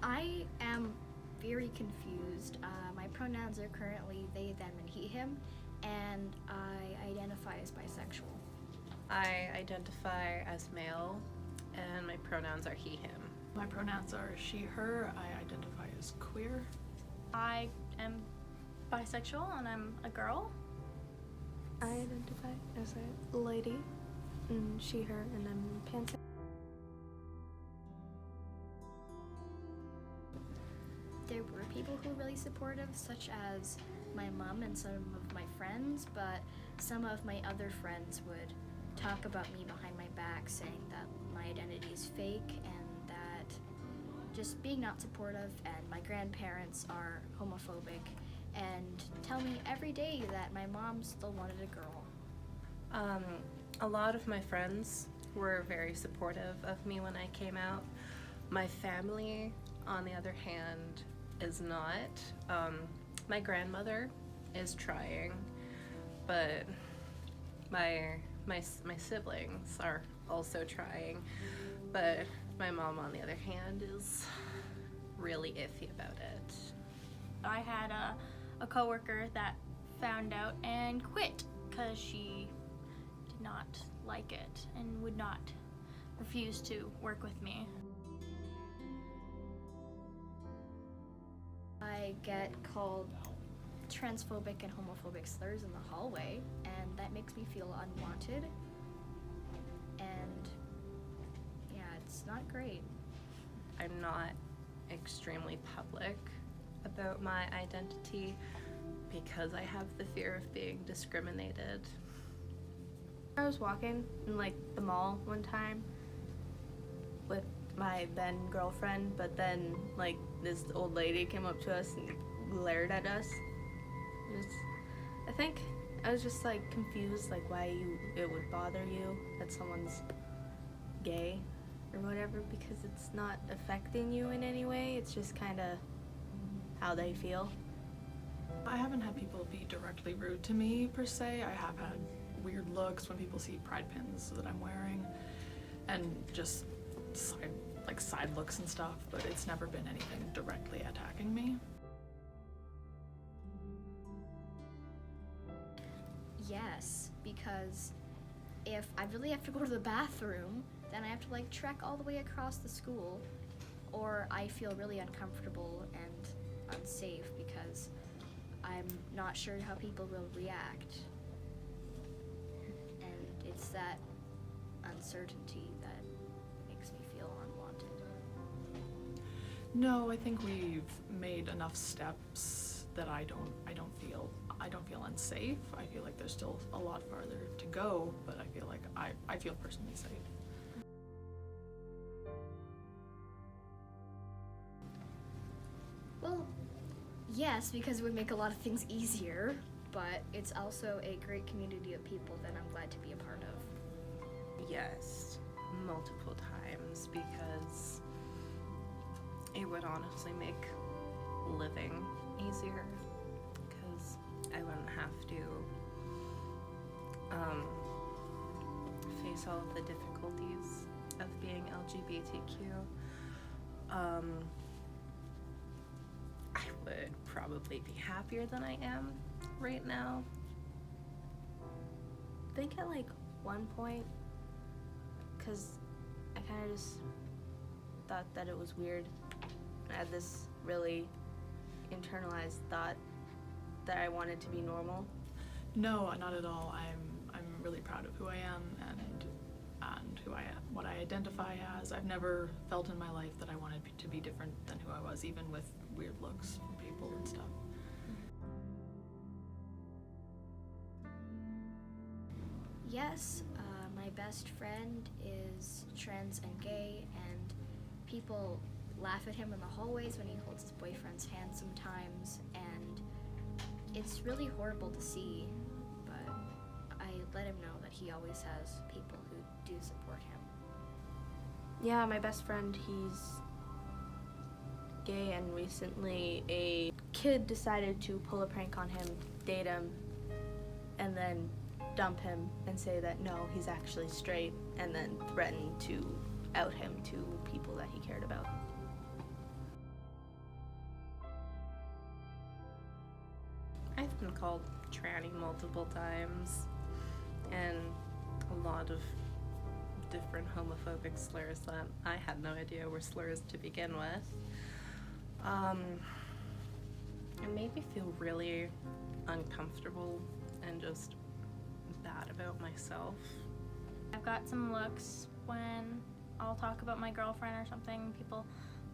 I am very confused. My pronouns are currently they, them, and he, him, and I identify as bisexual. I identify as male, and my pronouns are he, him. My pronouns are she, her. I identify as queer. I am bisexual and I'm a girl. I identify as a lady, and she, her, and I'm pansexual. There were people who were really supportive, such as my mom and some of my friends, but some of my other friends would talk about me behind my back, saying that my identity is fake and that just being not supportive, and my grandparents are homophobic and tell me every day that my mom still wanted a girl. A lot of my friends were very supportive of me when I came out. My family, on the other hand, is not. My grandmother is trying, but my siblings are also trying, but my mom, on the other hand, is really iffy about it. I had a coworker that found out and quit because she did not like it and would not refuse to work with me. I get called transphobic and homophobic slurs in the hallway, and that makes me feel unwanted. And yeah, it's not great. I'm not extremely public about my identity because I have the fear of being discriminated. I was walking in like the mall one time with my then girlfriend, but then like this old lady came up to us and glared at us. I think I was just like confused, like why it would bother you that someone's gay or whatever, because it's not affecting you in any way. It's just kind of how they feel. I haven't had people be directly rude to me per se. I have had weird looks when people see pride pins that I'm wearing, and just side looks and stuff, but it's never been anything directly attacking me. Yes, because if I really have to go to the bathroom, then I have to like trek all the way across the school, or I feel really uncomfortable and unsafe because I'm not sure how people will react. And it's that uncertainty that makes me feel unwanted. No, I think we've made enough steps that I don't feel unsafe. I feel like there's still a lot farther to go, but I feel like I feel personally safe. Well, yes, because it would make a lot of things easier, but it's also a great community of people that I'm glad to be a part of. Yes, multiple times, because it would honestly make living easier, because I wouldn't have to face all of the difficulties of being LGBTQ. I would probably be happier than I am right now. I think at like one point, because I kind of just thought that it was weird. I had this really internalized thought that I wanted to be normal. No, not at all. I'm really proud of who I am and what I identify as. I've never felt in my life that I wanted to be different than who I was, even with weird looks from people and stuff. Yes, my best friend is trans and gay, and people laugh at him in the hallways when he holds his boyfriend's hand sometimes, and it's really horrible to see, but I let him know that he always has people who do support him. Yeah, my best friend, he's gay, and recently a kid decided to pull a prank on him, date him, and then dump him and say that no, he's actually straight, and then threaten to out him to people that he cared about. been called tranny multiple times, and a lot of different homophobic slurs that I had no idea were slurs to begin with. It made me feel really uncomfortable and just bad about myself. I've got some looks when I'll talk about my girlfriend or something. People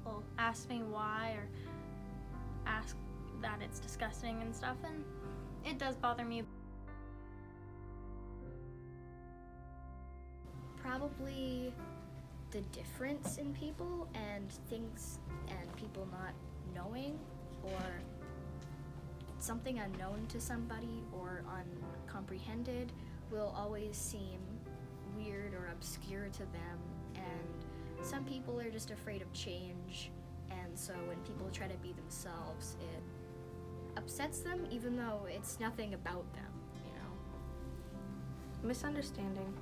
will ask me why or ask that it's disgusting and stuff, and it does bother me. Probably the difference in people and things and people not knowing, or something unknown to somebody or uncomprehended will always seem weird or obscure to them, and some people are just afraid of change, and so when people try to be themselves, it upsets them even though it's nothing about them, you know? Misunderstanding.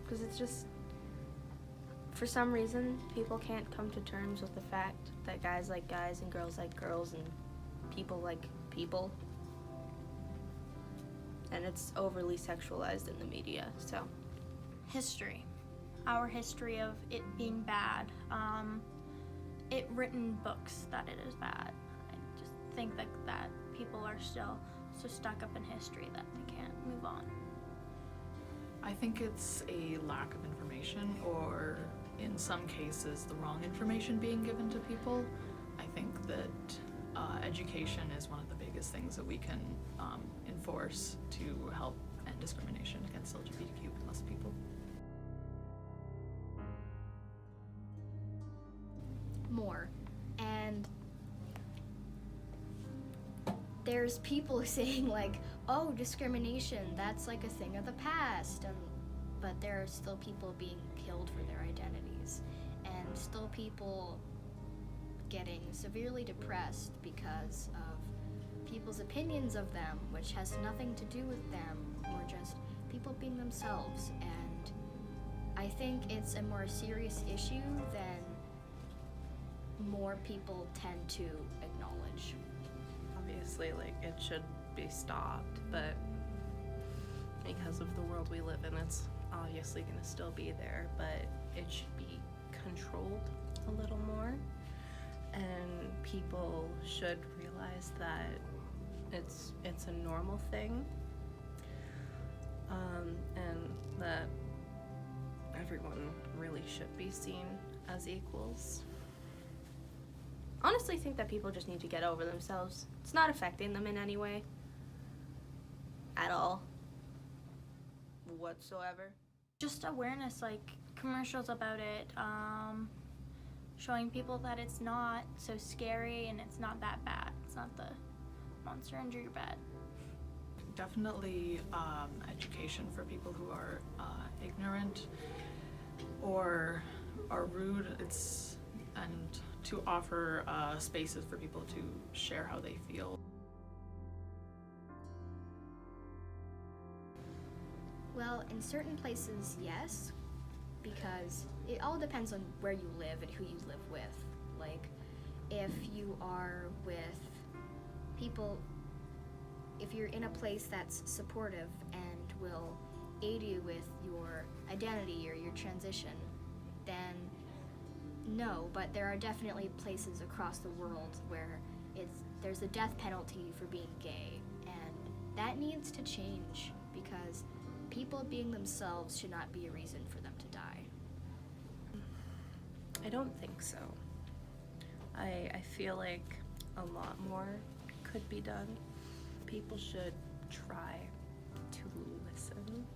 Because it's just, for some reason, people can't come to terms with the fact that guys like guys and girls like girls and people like people. And it's overly sexualized in the media, so. History. Our history of it being bad. It written books that it is bad. I just think that people are still so stuck up in history that they can't move on. I think it's a lack of information, or in some cases the wrong information being given to people. I think that education is one of the biggest things that we can enforce to help end discrimination against LGBTQ plus people. More. And there's people saying like, oh, discrimination, that's like a thing of the past, but there are still people being killed for their identities, and still people getting severely depressed because of people's opinions of them, which has nothing to do with them, or just people being themselves. And I think it's a more serious issue than more people tend to acknowledge. Obviously, like, it should be stopped, but because of the world we live in, it's obviously going to still be there, but it should be controlled a little more, and people should realize that it's a normal thing, and that everyone really should be seen as equals. Honestly, think that people just need to get over themselves. It's not affecting them in any way. At all. Whatsoever. Just awareness, like commercials about it, showing people that it's not so scary and it's not that bad. It's not the monster under your bed. Definitely education for people who are ignorant or are rude. And to offer spaces for people to share how they feel. Well, in certain places, yes, because it all depends on where you live and who you live with. Like, if you are with people, if you're in a place that's supportive and will aid you with your identity or your transition, then no, but there are definitely places across the world where there's a death penalty for being gay, and that needs to change, because people being themselves should not be a reason for them to die. I don't think so. I feel like a lot more could be done. People should try to listen.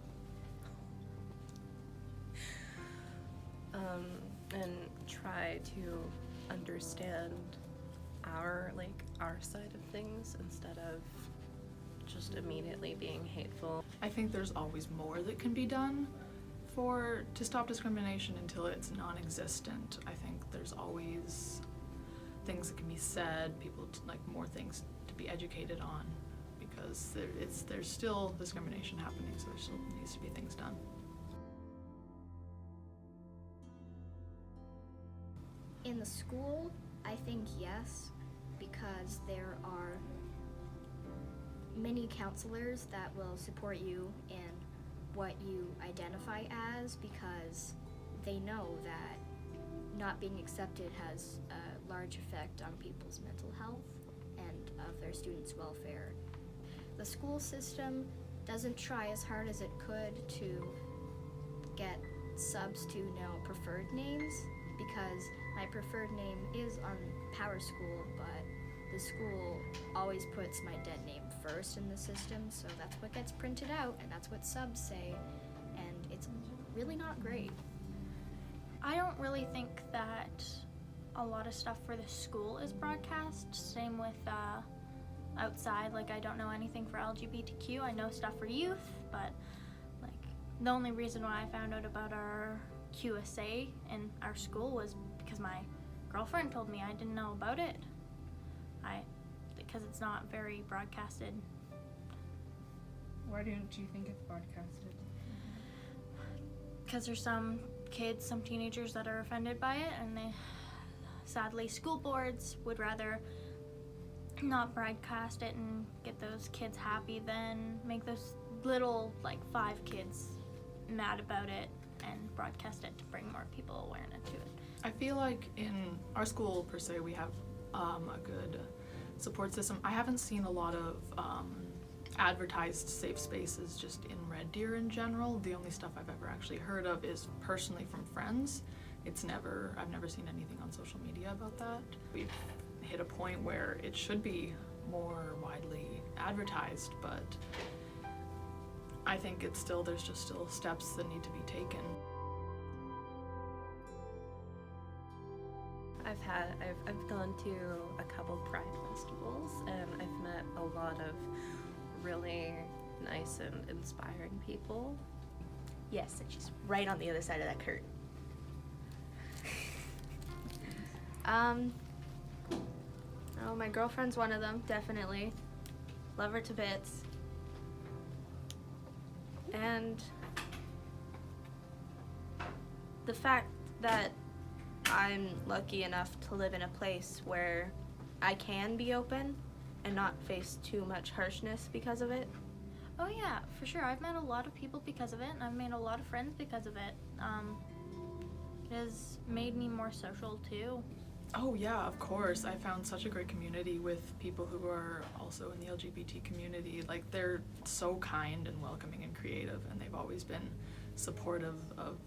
And try to understand our side of things instead of just immediately being hateful. I think there's always more that can be done to stop discrimination until it's non-existent. I think there's always things that can be said, more things to be educated on, because there's still discrimination happening, so there still needs to be things done. In the school, I think yes, because there are many counselors that will support you in what you identify as, because they know that not being accepted has a large effect on people's mental health and of their students' welfare. The school system doesn't try as hard as it could to get subs to know preferred names, because my preferred name is on Power School, but the school always puts my dead name first in the system, so that's what gets printed out and that's what subs say, and it's really not great. I don't really think that a lot of stuff for the school is broadcast. Same with outside. Like, I don't know anything for LGBTQ. I know stuff for youth, but like the only reason why I found out about our QSA in our school was because my girlfriend told me. I didn't know about it. Because it's not very broadcasted. Why don't you think it's broadcasted? Because there's some kids, some teenagers that are offended by it, and they, sadly, school boards would rather not broadcast it and get those kids happy than make those little, like, 5 kids mad about it and broadcast it to bring more people awareness to it. I feel like in our school, per se, we have a good support system. I haven't seen a lot of advertised safe spaces just in Red Deer in general. The only stuff I've ever actually heard of is personally from friends. I've never seen anything on social media about that. We've hit a point where it should be more widely advertised, but I think there's just still steps that need to be taken. I've gone to a couple Pride festivals, and I've met a lot of really nice and inspiring people. Yes, and she's right on the other side of that curtain. Oh, my girlfriend's one of them, definitely. Love her to bits. And the fact that I'm lucky enough to live in a place where I can be open and not face too much harshness because of it. Oh yeah, for sure. I've met a lot of people because of it, and I've made a lot of friends because of it. It has made me more social too. Oh yeah, of course. I found such a great community with people who are also in the LGBT community. Like, they're so kind and welcoming and creative, and they've always been supportive of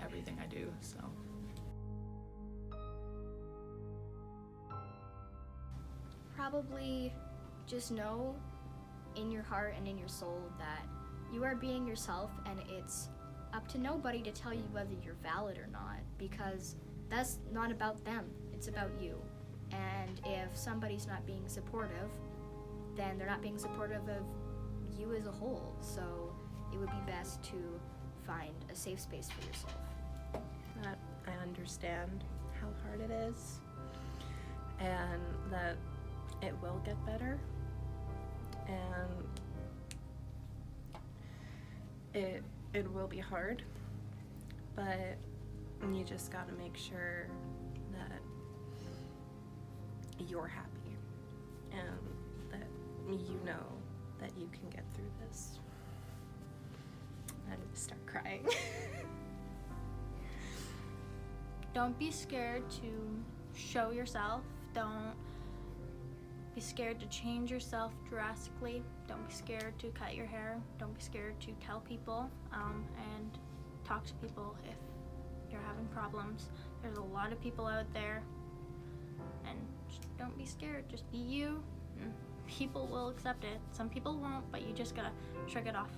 everything I do, so. Probably just know in your heart and in your soul that you are being yourself, and it's up to nobody to tell you whether you're valid or not, because that's not about them, it's about you. And if somebody's not being supportive, then they're not being supportive of you as a whole. So it would be best to find a safe space for yourself. That I understand how hard it is, and that it will get better, and it will be hard, but you just gotta make sure that you're happy and that you know that you can get through this. I need to start crying. Don't be scared to show yourself. Don't be scared to change yourself drastically. Don't be scared to cut your hair. Don't be scared to tell people and talk to people if you're having problems. There's a lot of people out there, and just don't be scared. Just be you, and people will accept it. Some people won't, but you just gotta shrug it off.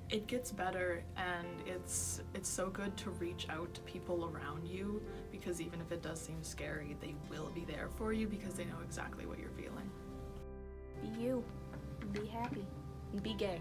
It gets better, and it's so good to reach out to people around you, because even if it does seem scary, they will be there for you because they know exactly what you're feeling. Be you. Be happy. And be gay.